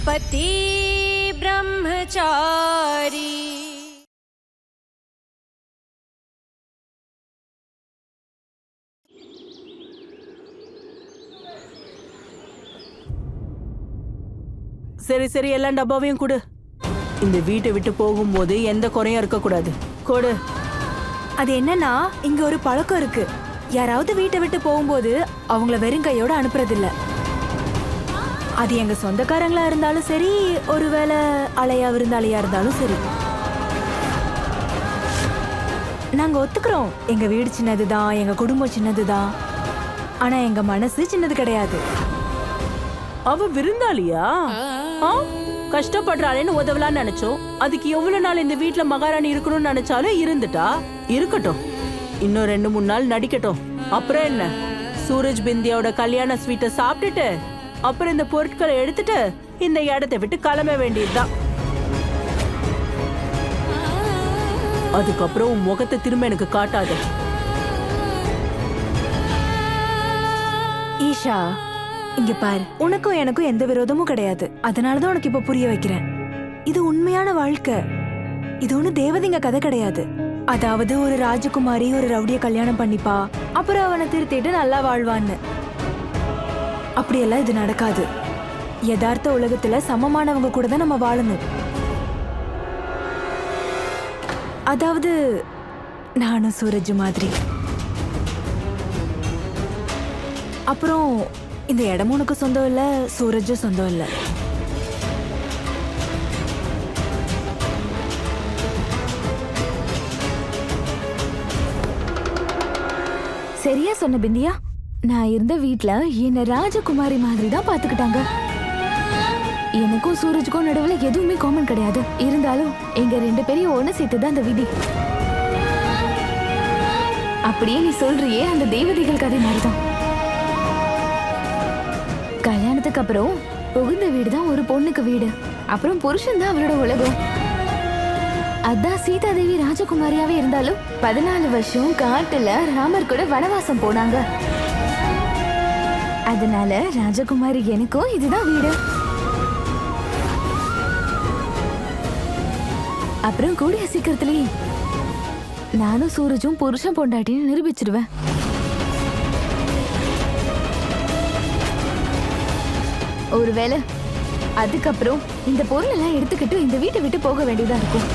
पति ब्रह्मचारी। சரி சரி, எல்லாம் டப்பாவையும் கொடு. இந்த வீட்டை விட்டு போகும்போது எந்த குறையும் இருக்கக்கூடாது. கொடு. அது என்னன்னா, இங்க ஒரு பழக்கம் இருக்கு. யாராவது வீட்டை விட்டு போகும்போது அவங்கள வெறும் கையோட அனுப்புறதில்ல. அது எங்க சொந்தக்காரங்களா இருந்தாலும் சரி, ஒருவேளை அலையா விருந்தாளியா இருந்தாலும் சரி. நாங்க ஒத்துக்கிறோம், எங்க வீடு சின்னதுதான், எங்க குடும்பம் சின்னதுதான். ஆனா எங்க மனசு சின்னது கிடையாது. அவ விருந்தாளியா? கஷ்டப்படுறாளேன்னு உதவலான்னு நினைச்சோம். அதுக்கு எவ்வளவு நாள் இந்த வீட்டுல மகாராணி இருக்கணும்னு நினைச்சாலும் இருந்துட்டா. இருக்கட்டும், இன்னும் 2-3 நாள் நடிக்கட்டும். அப்புறம் என்ன, சூரஜ் பிந்தியாவோட கல்யாண ஸ்வீட்டை சாப்பிட்டுட்டு அப்புறம் இந்த பொருட்களை எடுத்துட்டு இந்த இடத்தை விட்டு கிளம்ப வேண்டியதுதான். அதுக்கப்புறம் உன் முகத்தை திரும்ப எனக்கு காட்டாது. ஈஷா, இங்க பாரு, உனக்கும் எனக்கும் எந்த விரோதமும் கிடையாது. அதனாலதான் உனக்கு இப்ப புரிய வைக்கிறேன். இது உண்மையான வாழ்க்கை. இது ஒண்ணு தேவதைங்க கதை கிடையாது. அதாவது ஒரு ராஜகுமாரி ஒரு ரவுடிய கல்யாணம் பண்ணிப்பா, அப்புறம் அவனை திருத்திட்டு நல்லா வாழ்வான்னு. அப்படியெல்லாம் இது நடக்காது. யதார்த்த உலகத்துல சமமானவங்க கூட தான் நம்ம வாழணும். அதாவது நானும் சூரஜ் மாதிரி. அப்புறம் இந்த இடமும் உனக்கு சொந்தம் இல்ல, சூரஜும் சொந்தம் இல்ல. சரியா சொன்ன பிந்தியா. நான் இருந்த வீட்ல என்ன ராஜகுமாரி மாதிரி தான் பாத்துக்கிட்டாங்க. எனக்கும் சூரஜுக்கும் நடுவுல எதுவுமே காமன் கிடையாது. இருந்தாலும் எங்க 2 பேரையும் ஒண்ணு சேர்த்துதான் அந்த விதி. அப்படியே நீ சொல்றியே, அந்த தேவதைகள் கதை மாதிரிதான். கல்யாணத்துக்கு அப்புறம் புகுந்த வீடு தான் ஒரு பொண்ணுக்கு வீடு. அப்புறம் புருஷன் தான் அவளோட உலகம். அதான் சீதா தேவி ராஜகுமாரியாவே இருந்தாலும் 14 வருஷம் காட்டுல ராமர் கூட வனவாசம் போனாங்க. அதனால ராஜகுமாரி எனக்கும் இதுதான் வீடு. அப்புறம் கூடிய சீக்கிரத்திலேயே நானும் சூரஜும் புருஷன் பொண்டாட்டின்னு நிரூபிச்சிடுவேன். ஒருவேளை அதுக்கப்புறம் இந்த பொருள் எல்லாம் எடுத்துக்கிட்டு இந்த வீட்டை விட்டு போக வேண்டியதா இருக்கும்.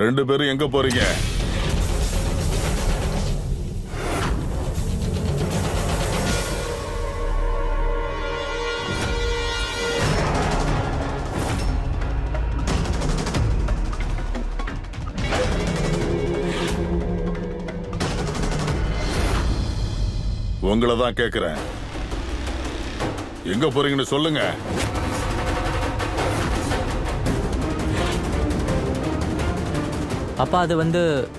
ரெண்டு பேரும் எங்க போறீங்க? உங்களை தான் கேக்குறேன். எங்க போறீங்கன்னு சொல்லுங்க. அப்பா, அது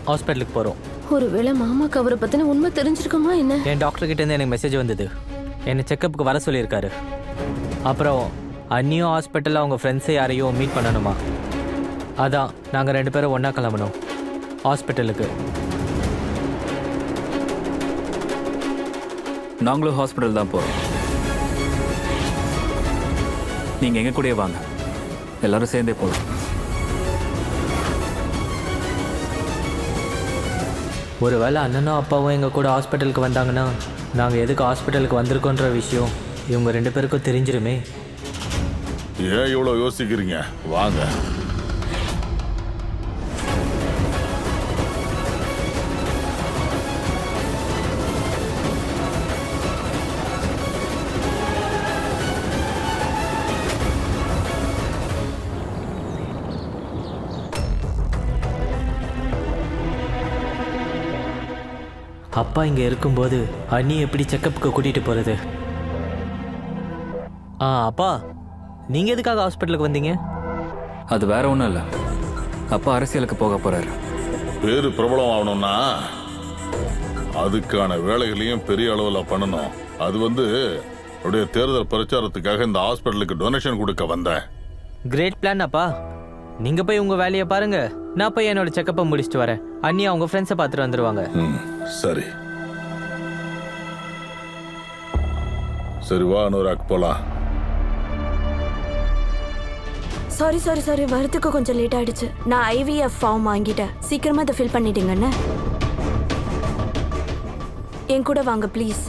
ஹாஸ்பிட்டலுக்கு போகிறோம். ஒருவேளை மாமாக்கு அவரை பத்தின உண்மை தெரிஞ்சிருக்குமா என்ன? என் டாக்டர் கிட்ட இருந்து எனக்கு மெசேஜ் வந்தது. என்னை செக்கப்புக்கு வர சொல்லியிருக்காரு. அப்புறம் அன்னியும் ஹாஸ்பிட்டலில் அவங்க ஃப்ரெண்ட்ஸை யாரையும் மீட் பண்ணணுமா. அதான் நாங்கள் 2 பேரும் ஒன்றா கிளம்பணும் ஹாஸ்பிட்டலுக்கு. நாங்களும் ஹாஸ்பிட்டல் தான் போகிறோம். நீங்கள் எங்கள் கூடயே வாங்க, எல்லாரும் சேர்ந்தே போகலாம். ஒருவேளை அண்ணனும் அப்பாவும் எங்கள் கூட ஹாஸ்பிட்டலுக்கு வந்தாங்கன்னா நாங்கள் எதுக்கு ஹாஸ்பிட்டலுக்கு வந்திருக்கோன்ற விஷயம் இவங்க 2 பேருக்கும் தெரிஞ்சிருமே. ஏன் இவ்வளோ யோசிக்கிறீங்க? வாங்க. அப்பா இங்கே இருக்கும்போது அண்ணி எப்படி செக்கப்புக்கு கூட்டிகிட்டு போகிறது? அப்பா, நீங்கள் எதுக்காக ஹாஸ்பிட்டலுக்கு வந்தீங்க? அது வேற ஒன்றும் இல்லை, அப்பா அரசியலுக்கு போக போகிறாரு. பேரு பிரபலம் ஆகணும்னா அதுக்கான வேலைகளையும் பெரிய அளவில் பண்ணணும். அது அப்படியே தேர்தல் பிரச்சாரத்துக்காக இந்த ஹாஸ்பிட்டலுக்கு டொனேஷன் கொடுக்க வந்தேன். கிரேட் பிளான் அப்பா. நீங்க போய் உங்க வேலையை பாருங்க, நான் போய் என்னோட செக்கப்பை முடிச்சுட்டு வரேன். அண்ணி அவங்க ஃப்ரெண்ட்ஸை பார்த்துட்டு வந்துருவாங்க. சரி சரி, வா அனுராக் போலாம். சாரி சாரி சாரி, வரதுக்கு கொஞ்சம் லேட் ஆயிடுச்சு. நான் IVF ஃபார்ம் வாங்கிட்டேன், சீக்கிரமா அதை ஃபில் பண்ணிட்டீங்கன்னு. என் கூட வாங்க ப்ளீஸ்.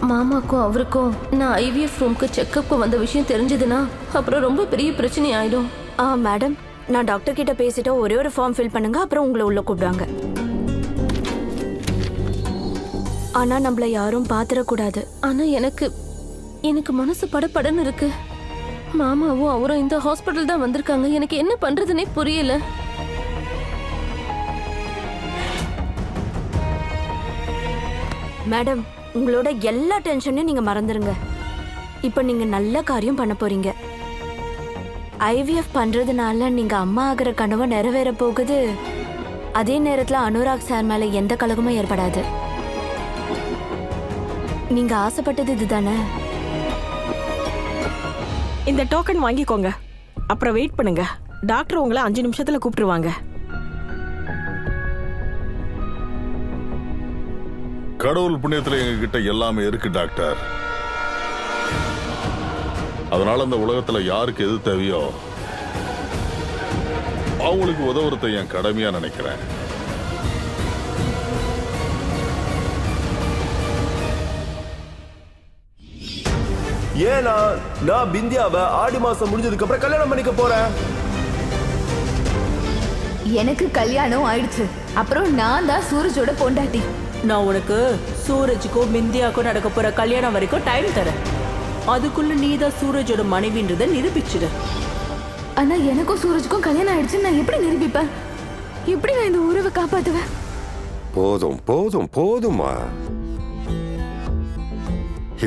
மாமாக்கும் அவருக்கும் நான் IVF ரூம்க்கு செக்கப்க்கு வந்த விஷயம் தெரிஞ்சதுன்னா அப்புறம் ரொம்ப பெரிய பிரச்சனை ஆயிடும். மேடம், நான் டாக்டர் கிட்ட பேசிட்டு ஒரே ஒரு ஃபார்ம் ஃபில் பண்ணுங்க, அப்புறம் உங்களை உள்ள கூப்பிடுவாங்க. ஆனா நம்மள யாரும் பாத்திரக்கூடாது. ஆனா எனக்கு மனசு படபடன்னு இருக்கு. மாமாவும் அவரும் இந்த ஹாஸ்பிட்டல் தான் வந்திருக்காங்க. எனக்கு என்ன பண்றதுன்னே புரியல. மேடம், உங்களோட எல்லா டென்ஷனையும் நீங்க மறந்துருங்க. இப்ப நீங்க நல்ல காரியம் பண்ண போறீங்க. IVF பண்றதுனால நீங்க அம்மா ஆகிற கனவு நிறைவேற போகுது. அதே நேரத்துல அனுராக் சார் மேல எந்த கலகமும் ஏற்படாது. நீங்க ஆசைப்பட்டது இதுதானே? இந்த டோக்கன் வாங்கிக்கோங்க, அப்புறம் வெயிட் பண்ணுங்க. டாக்டர் உங்களை 5 நிமிஷத்துல கூப்பிட்டுருவாங்க. கடவுள் புண்ணியத்துல எங்ககிட்ட எல்லாமே இருக்கு டாக்டர். அதனால அந்த உலகத்துல யாருக்கு எது தேவையோ அவங்களுக்கு உதவுறதை என் கடமையா நினைக்கிறேன். ஏன்னா நான் பிந்தியாவை ஆடி மாசம் முடிஞ்சதுக்கு அப்புறம் கல்யாணம் பண்ணிக்க போறேன். எனக்கு கல்யாணம் ஆயிடுச்சு. அப்புறம் நான் தான் சூரஜோட பொண்டாட்டி. நான் உனக்கு சூரஜுக்கும் பிந்தியாக்கும் நடக்க போற கல்யாணம் வரைக்கும் டைம் தரேன். அதுக்குள்ள நீ தான் சூரஜோட மனைவின்றதை நிரூபிச்சிடு. ஆனா எனக்கும் சூரஜுக்கும் கல்யாணம் ஆயிடுச்சு, நான் எப்படி நிரூபிப்பேன்? எப்படி நான் இந்த உறவை காப்பாத்துவேன்? போதும் போதும் போதுமா,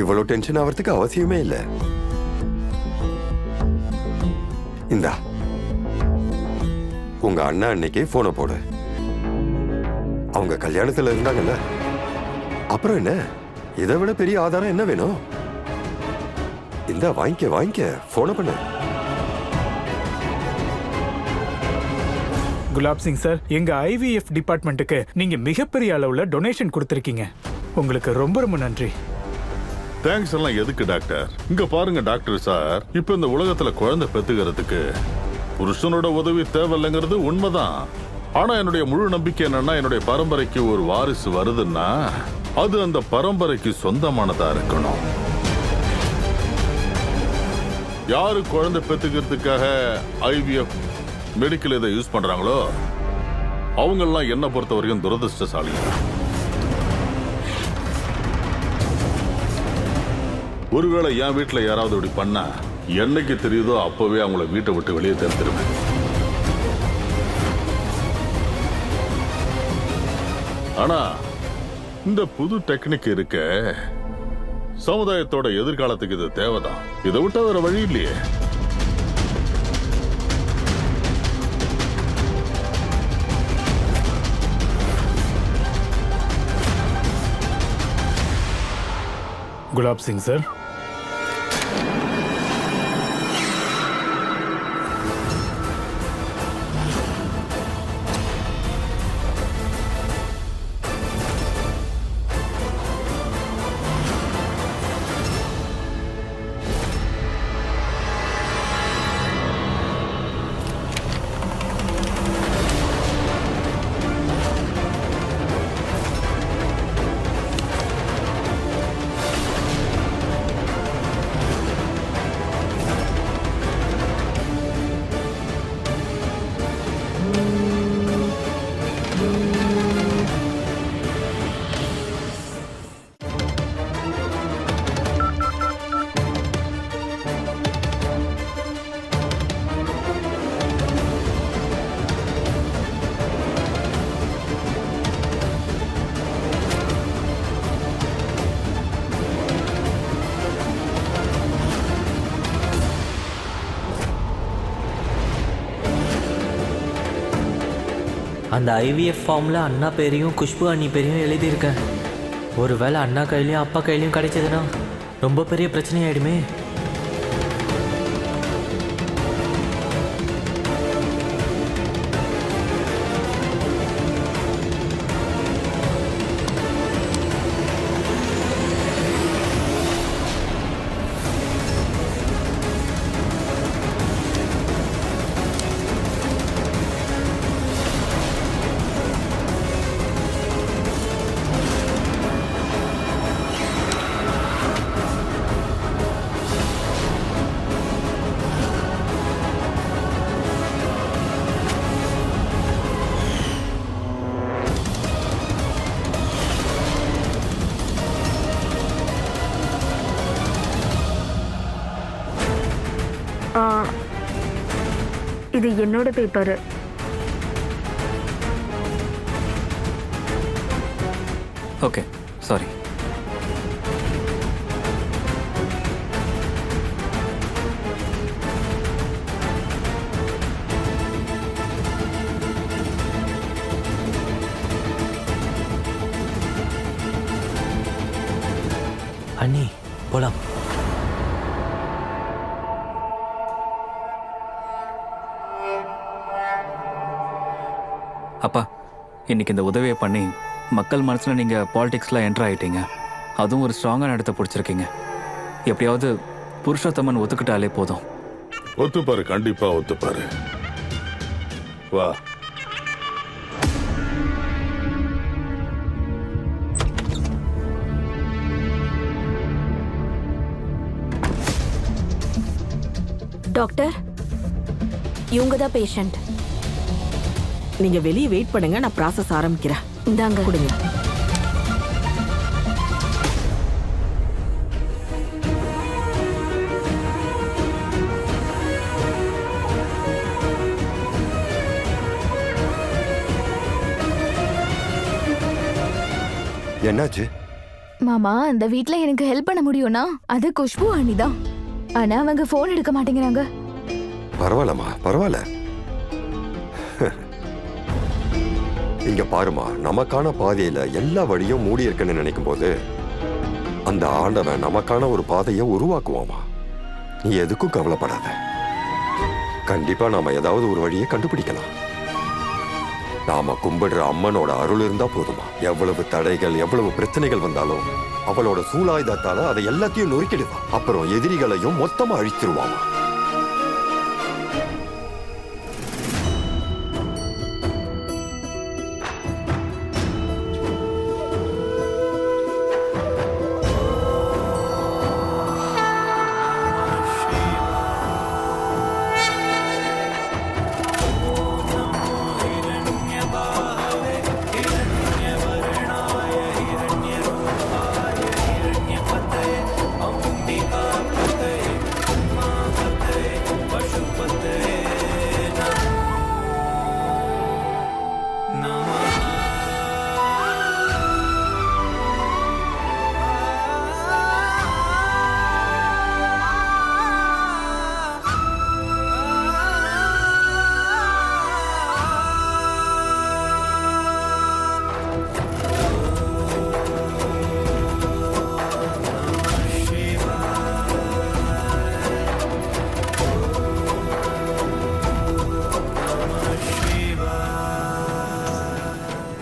இவ்வளவு டென்ஷன் ஆகிறதுக்கு அவசியமே இல்லை. இந்தா உங்க அண்ணா அன்னைக்கு போனை போடு. அவங்க கல்யாணத்துல இருந்தாங்கல்ல, அப்புறம் என்ன, இதை விட பெரிய ஆதாரம் என்ன வேணும்? இந்தா வாங்கிக்க வாங்கிக்க, போனை பண்ணு. குலாப் சிங் சார், எங்க IVF டிபார்ட்மெண்ட்டுக்கு நீங்க மிகப்பெரிய அளவுல டொனேஷன் கொடுத்திருக்கீங்க. உங்களுக்கு ரொம்ப ரொம்ப நன்றி. தேங்க்ஸ் எல்லாம் எதுக்கு டாக்டர்? இங்க பாருங்க டாக்டர் சார், இப்ப இந்த உலகத்துல குழந்தை பெத்துக்கிறதுக்கு புருஷனோட உதவி தேவையில்லைங்கிறது உண்மைதான். ஆனா என்னுடைய முழு நம்பிக்கை என்னன்னா, என்னுடைய பரம்பரைக்கு ஒரு வாரிசு வருதுன்னா அது அந்த பரம்பரைக்கு சொந்தமானதா இருக்கணும். யாரு குழந்தை பெத்துக்கிறதுக்காக IVF மெடிக்கல் இதை யூஸ் பண்றாங்களோ அவங்கெல்லாம் என்ன பொறுத்த வரைக்கும் துரதிருஷ்டசாலி. ஒருவேளை என் வீட்டுல யாராவது இப்படி பண்ணா என்னைக்கு தெரியுதோ அப்பவே அவங்கள வீட்டை விட்டு வெளியே தடுத்துருவேன். ஆனா இந்த புது டெக்னிக் இருக்க, சமுதாயத்தோட எதிர்காலத்துக்கு இது தேவைதான். இதை விட்ட வேற வழி இல்லையே. குலாப் சிங் சார், அந்த ஐவிஎஃப் ஃபார்மில் அண்ணா பேரையும் குஷ்பு அண்ணி பேரையும் எழுதியிருக்கேன். ஒருவேளை அண்ணா கையிலையும் அப்பா கையிலையும் கிடைச்சதுன்னா ரொம்ப பெரிய பிரச்சனையாயிடுமே. இது என்னோட பேப்பரு. Okay, sorry. அண்ணி போலாம். அப்பா, இன்னைக்கு இந்த உதவியை பண்ணி மக்கள் மனசில் நீங்கள் பாலிடிக்ஸில் என்டர் ஆகிட்டீங்க. அதுவும் ஒரு ஸ்ட்ராங்கான இடத்த பிடிச்சிருக்கீங்க. எப்படியாவது புருஷோத்தமன் ஒத்துக்கிட்டாலே போதும். ஒத்துப்பாரு, கண்டிப்பா ஒத்துப்பாரு. வா. டாக்டர், இவங்க தான் பேஷண்ட். நீங்க வெளியே வெயிட் பண்ணுங்க, நான் ப்ராசஸ் ஆரம்பிக்கிறேன். இந்தாங்க கொடுங்க. என்னாச்சு? மாமா, அந்த வீட்ல எனக்கு ஹெல்ப் பண்ண முடியும்னா அது குஷ்பு அண்ணிதான். ஆனா அவங்க போன் எடுக்க மாட்டேங்கிறாங்க. பரவாயில்லம்மா, பரவாயில்ல. இங்க பாருமா, நமக்கான பாதையில எல்லா வழியும் மூடி இருக்குன்னு நினைக்கும் போது அந்த ஆண்டவன் நமக்கான ஒரு பாதையை உருவாக்குவாமா. நீ எதுக்கும் கவலைப்படாத. கண்டிப்பா நாம ஏதாவது ஒரு வழியை கண்டுபிடிக்கலாம். நாம கும்பிடுற அம்மனோட அருள் இருந்தா போதுமா. எவ்வளவு தடைகள், எவ்வளவு பிரச்சனைகள் வந்தாலும் அவளோட சூலாயுதத்தால அதை எல்லாத்தையும் நொறுக்கிடுவா. அப்புறம் எதிரிகளையும் மொத்தமா அழிச்சிருவாமா.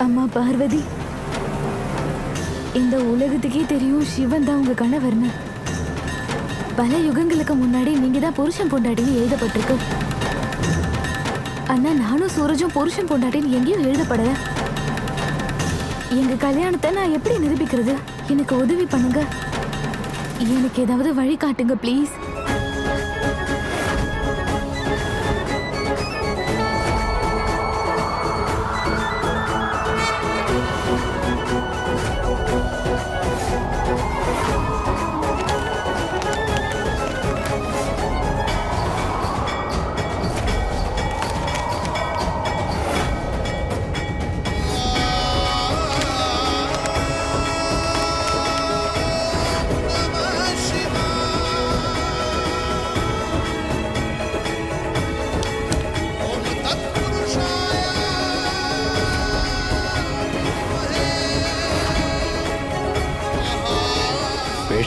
அம்மா பார்வதி, இந்த உலகத்துக்கே தெரியும் சிவன் தான் உங்க கணவர்னு. பல யுகங்களுக்கு முன்னாடி நீங்க தான் புருஷன் பொண்டாட்டின்னு எழுதப்பட்டிருக்கு. ஆனா நானும் சூரஜும் புருஷன் பொண்டாட்டின்னு எங்கேயும் எழுதப்படல. எங்க கல்யாணத்தை நான் எப்படி நிரூபிக்கிறது? எனக்கு உதவி பண்ணுங்க. எனக்கு ஏதாவது வழி காட்டுங்க ப்ளீஸ்.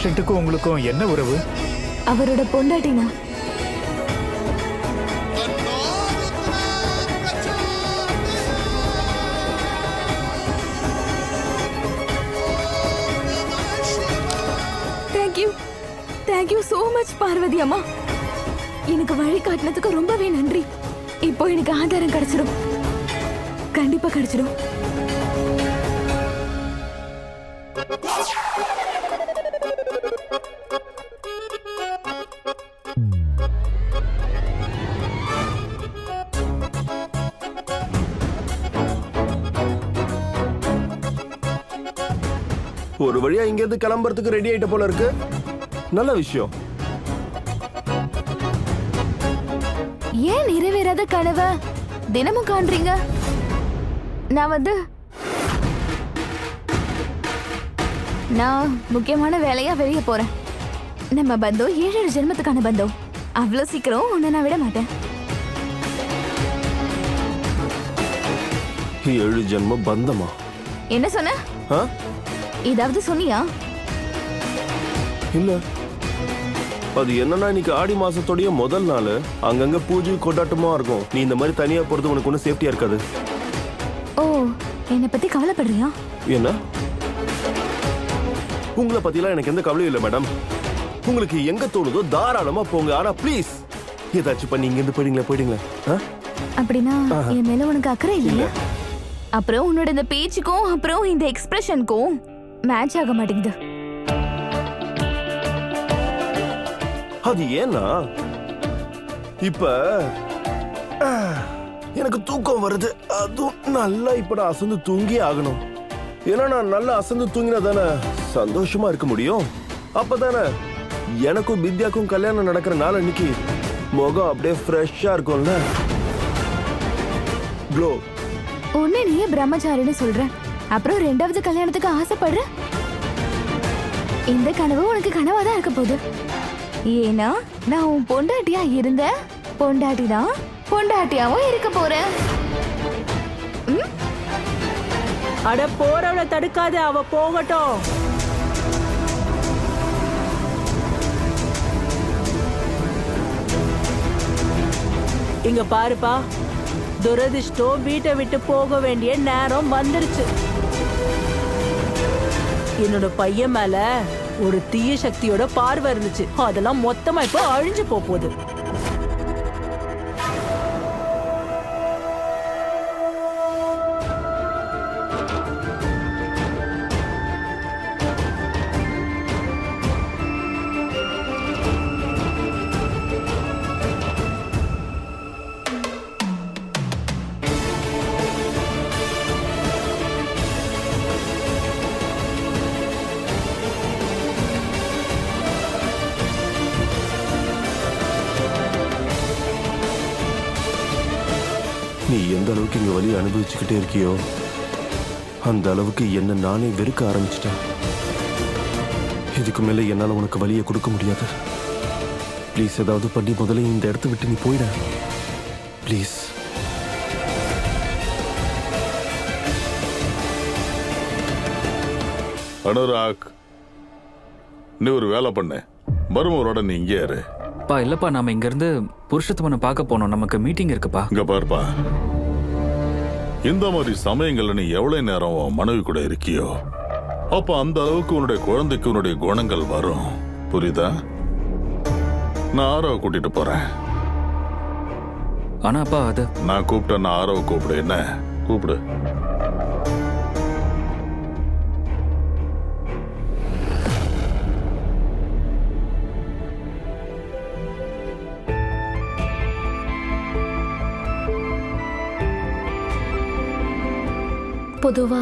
பேஷண்ட்டுக்கும் உங்களுக்கும் என்ன உறவு? அவரோட பொண்டாட்டினா. தேங்க்யூ சோ மச் பார்வதி அம்மா. எனக்கு வழி காட்டினதுக்கு ரொம்பவே நன்றி. இப்போ எனக்கு ஆதாரம் கிடைச்சிடும், கண்டிப்பா கிடைச்சிடும். ஒரு வழியா இங்க இருந்து கிளம்புறதுக்கு ரெடி ஆயிட்ட போல இருக்கு. நல்ல விஷயம். ஏன் நிறைவேறாத கனவை தினமும் காண்றீங்க? நான் முக்கியமான வேலையா வெளியே போறேன். நம்ம பந்தம் 7 ஜென்மத்துக்கான பந்தம். அவ்வளவு சீக்கிரம் உன்னை நான் விட மாட்டேன். 7 ஜென்ம பந்தமா? என்ன சொன்ன? ஏதாவது சொன்னியா? இல்ல. அது என்னன்னா இன்னைக்கு ஆடி மாசத்தோடைய முதல் நாள். அங்கங்க பூஜை கொண்டாட்டமா இருக்கும். நீ இந்த மாதிரி தனியா போறது உனக்கு ஒன்றும் சேஃப்டியா இருக்காது. ஓ, என்னை பத்தி கவலைப்படுறியா? என்ன? உங்களை பத்திலாம் எனக்கு எந்த கவலையும் இல்லை மேடம். உங்களுக்கு எங்க தோணுதோ தாராளமா போங்க. ஆனா ப்ளீஸ் ஏதாச்சும் பண்ணி இங்க இருந்து போயிடுங்களேன். அப்படின்னா என் மேல உனக்கு அக்கறை இல்லையா? அப்புறம் உன்னோட இந்த பேச்சுக்கும் அப்புறம் இந்த எக்ஸ்பிரஷனுக்கும் மேட்ச் ஆக மாட்டேங்குது. அது ஏன்னா இப்ப எனக்கு தூக்கம் வருது. அதுவும் நல்லா இப்ப நான் அசந்து தூங்கி ஆகணும். ஏன்னா நான் நல்லா அசந்து தூங்கினா தானே சந்தோஷமா இருக்க முடியும். அப்பதானே எனக்கும் வித்யாக்கும் கல்யாணம் நடக்கிற நாள் அன்னைக்கு முகம் அப்படியே ஃப்ரெஷ்ஷா இருக்கும்ல. க்ளோ. உன்னை நீயே பிரம்மச்சாரின்னு சொல்ற, அப்புறம் 2வது கல்யாணத்துக்கு ஆசைப்படுற. இந்த கனவு உனக்கு கனவாதான் இருக்க போகுது. ஏன்னா நான் உன் பொண்டாட்டியா இருந்த பொண்டாட்டி தான் பொண்டாட்டியாவும் இருக்க போறேன். அட போறவளை தடுக்காத, அவ போகட்டும். இங்க பாருப்பா, துரதிர்ஷ்டம் வீட்டை விட்டு போக வேண்டிய நேரம் வந்துருச்சு. என்னோட பையன் மேல ஒரு தீய சக்தியோட பார்வை இருந்துச்சு. அதெல்லாம் மொத்தமா இப்போ அழிஞ்சு போகுது. நீ எந்த அளவுக்கு இங்க வலி அனுபவிச்சுக்கிட்டே இருக்கியோ அந்த அளவுக்கு என்ன நானே வெறுக்க ஆரம்பிச்சிட்டேன். இதுக்கு மேல என்னால உனக்கு வலியை கொடுக்க முடியாது. ப்ளீஸ் ஏதாவது பண்ணி முதல்ல இந்த இடத்த விட்டு நீ போயிட ப்ளீஸ். அனுராக், நீ ஒரு வேலை பண்ணு. மருமவரோட நீ இங்கே இரு. பா இல்லப்பா, நாம இங்க இருந்து புருஷோத்தமனை பார்க்க போனோம். நமக்கு மீட்டிங் இருக்குப்பா. இங்க பாருப்பா, இந்த மாதிரி சமயங்கள்ல நீ எவ்வளவு நேரம் உன் மனைவி கூட இருக்கியோ அப்ப அந்த அளவுக்கு உன்னுடைய குழந்தைக்கு உன்னுடைய குணங்கள் வரும். புரியுதா? நான் ஆரோவை கூட்டிட்டு போறேன். ஆனா அப்பா, அது நான் கூப்பிட்டேன். ஆரோவை கூப்பிடு. என்ன கூப்பிடு. பொதுவா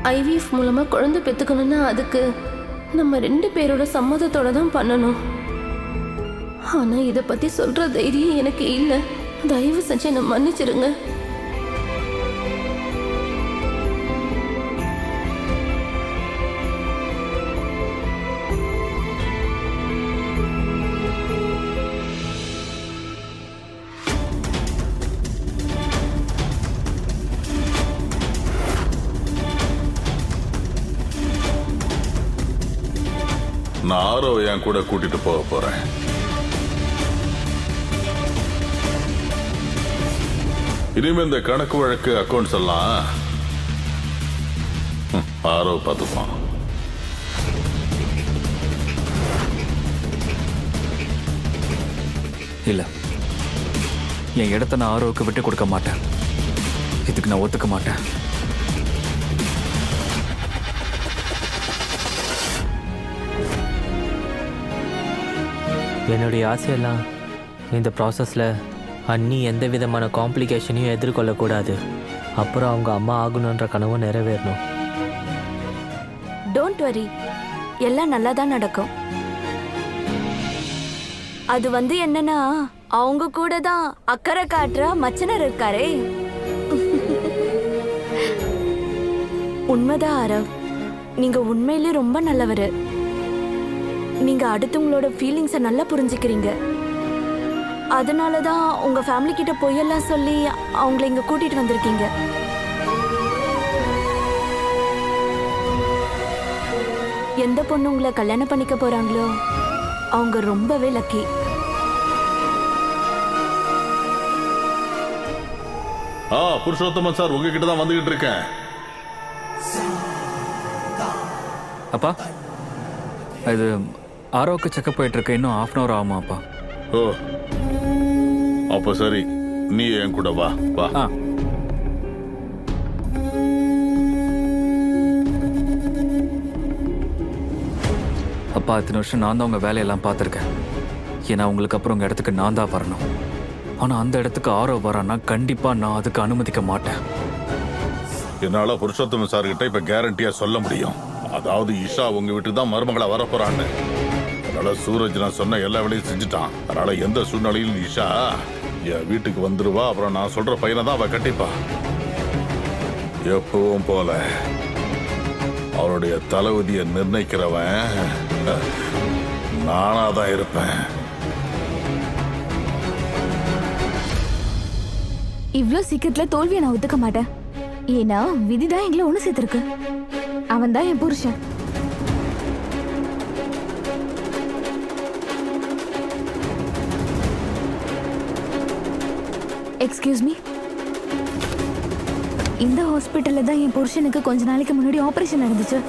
ஐவிஎஃப் மூலமா குழந்தை பெத்துக்கணும்னா அதுக்கு நம்ம 2 பேரோட சம்மதத்தோட தான் பண்ணணும். ஆனா இத பத்தி சொல்ற தைரியம் எனக்கு இல்ல. தயவு செஞ்சு என்ன மன்னிச்சிருங்க. நான் ஆரோவை என் கூட கூட்டிட்டு போக போறேன். இனிமே இந்த கணக்கு வழக்கு அக்கௌண்ட்ஸ் எல்லாம் ஆரோ பார்த்துப்பான். இல்லை, என் இடத்த நான் ஆரோவுக்கு விட்டு கொடுக்க மாட்டேன். இதுக்கு நான் ஒத்துக்க மாட்டேன். என்னுடைய ஆசையெல்லாம் இந்த ப்ராசஸில் அண்ணி எந்த விதமான காம்ப்ளிகேஷனையும் எதிர்கொள்ளக்கூடாது. அப்புறம் அவங்க அம்மா ஆகணுன்ற கனவு நிறைவேறணும். டோன்ட் வரி, எல்லாம் நல்லா தான் நடக்கும். அது என்னன்னா, அவங்க கூட தான் அக்கறை காட்டுற மச்சனர் இருக்காரே. உண்மைதான் ஆரவ், நீங்க உண்மையிலே ரொம்ப நல்லவரு. நீங்க அடுத்தவங்களோட ஃபீலிங்ஸை நல்லா புரிஞ்சுக்கிறீங்க. அதனாலதான் உங்க ஃபேமிலி கிட்ட பொய்யெல்லாம் சொல்லி அவங்களை இங்க கூட்டிட்டு வந்திருக்கீங்க. எந்த பொண்ணு உங்களை கல்யாணம் பண்ணிக்க போறாங்களோ அவங்க ரொம்பவே லக்கி. புருஷோத்தமன் சார், உங்ககிட்ட தான் வந்துகிட்டு இருக்கேன். அப்பா, இது ஆரோவுக்கு செக்கப் போயிட்டு இருக்கு. இன்னும் 1/2 hour ஆகுமா அப்பா? ஓ, அப்ப சரி, நீ என் கூட வா. வா. அப்பா, இத்தனை வருஷம் நான் தான் உங்க வேலையெல்லாம் பார்த்துருக்கேன். ஏன்னா உங்களுக்கு அப்புறம் உங்க இடத்துக்கு நான் தான் வரணும். ஆனா அந்த இடத்துக்கு ஆரோ வரான்னா கண்டிப்பா நான் அதுக்கு அனுமதிக்க மாட்டேன். என்னால புருஷோத்தமன் சார் கிட்ட இப்ப கேரண்டியா சொல்ல முடியும். அதாவது இஷா உங்க வீட்டுக்கு தான் மருமகளை வரப்போறான்னு. அதனால சூரஜ் நான் சொன்ன எல்லா வேலையும் செஞ்சுட்டான். அதனால எந்த சூழ்நிலையிலும் இஷா என் வீட்டுக்கு வந்துருவா. அப்புறம் நான் சொல்ற பையனை தான் அவ கட்டிப்பா. எப்பவும் போல அவருடைய தளபதியை நிர்ணயிக்கிறவன் நானாதான் இருப்பேன். இவ்ளோ சீக்கிரத்துல தோல்வியை நான் ஒத்துக்க மாட்டேன். ஏன்னா விதிதான் எங்களை ஒண்ணு சேர்த்திருக்கு. அவன் தான் என் புருஷன். எக்ஸ்கியூஸ் மீ, இந்த ஹாஸ்பிட்டல்ல தான் என் புருஷனுக்கு கொஞ்ச நாளைக்கு முன்னாடி ஆபரேஷன் நடந்துச்சு.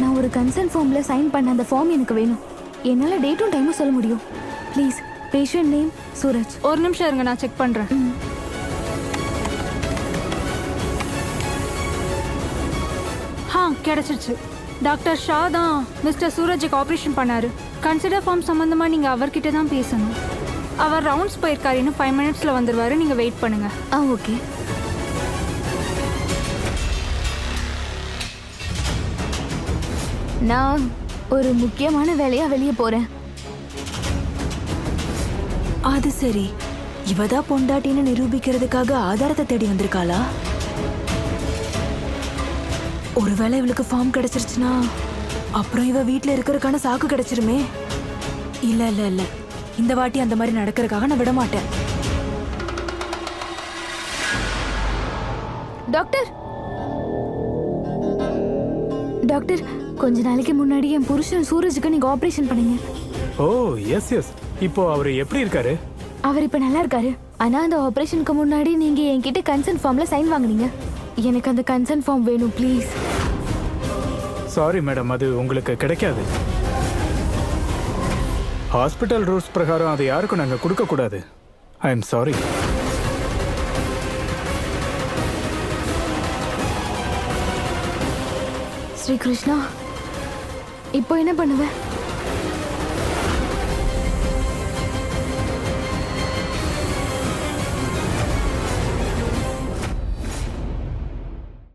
நான் ஒரு கன்சர்ன் ஃபார்ம்ல சைன் பண்ண அந்த ஃபார்ம் எனக்கு வேணும். என்னால டேட்டும் டைமும் சொல்ல முடியும். ப்ளீஸ். Patient name Suraj. ஒரு நிமிஷம் இருங்க, நான் செக் பண்றேன். கிடைச்சிருச்சு. டாக்டர் ஷா தான் மிஸ்டர் சூரஜுக்கு ஆப்ரேஷன் பண்ணாரு. கன்சிடர் ஃபார்ம் சம்பந்தமா நீங்க அவர்கிட்ட தான் பேசணும். அவர் ரவுண்ட்ஸ் போயிருக்காரு. இன்னும் 5 minutesல வந்துருவாரு. நீங்க வெயிட் பண்ணுங்க. ஓகே. நான் ஒரு முக்கியமான வேலையா வெளியே போறேன். அது சரி, இவதான் பொண்டாட்டின்னு நிரூபிக்கிறதுக்காக ஆதாரத்தை தேடி வந்திருக்காளா? ஒருவேளை இவளுக்கு ஃபார்ம் கிடைச்சிருச்சுன்னா அப்புறம் இவ வீட்டுல இருக்கிறதுக்கான சாக்கு கிடைச்சிருமே. இல்ல இல்ல இல்ல, இந்த வாட்டி அந்த மாதிரி நடக்கிறதுக்காக நான் விட மாட்டேன். டாக்டர், டாக்டர், கொஞ்ச நாளைக்கு முன்னாடி என் புருஷன் சூரஜுக்கு நீங்க ஆபரேஷன் பண்ணீங்க. ஓ எஸ் எஸ். இப்போ அவர் எப்படி இருக்காரு? அவர் இப்ப நல்லா இருக்காரு. ஆனா அந்த ஆபரேஷனுக்கு முன்னாடி நீங்க என்கிட்ட கன்சர்ன் ஃபார்ம்ல சைன் வாங்குனீங்க. எனக்கு அந்த கன்சர்ன் ஃபார்ம் வேணும் ப்ளீஸ். சாரி மேடம், அது உங்களுக்கு கிடைக்காது. ஹாஸ்பிட்டல் ரூல்ஸ் பிரகாரம் அதை யாருக்கும் நாங்கள் கொடுக்கக்கூடாது. I am sorry. Shri Krishna, இப்போ என்ன பண்ணுவேன்?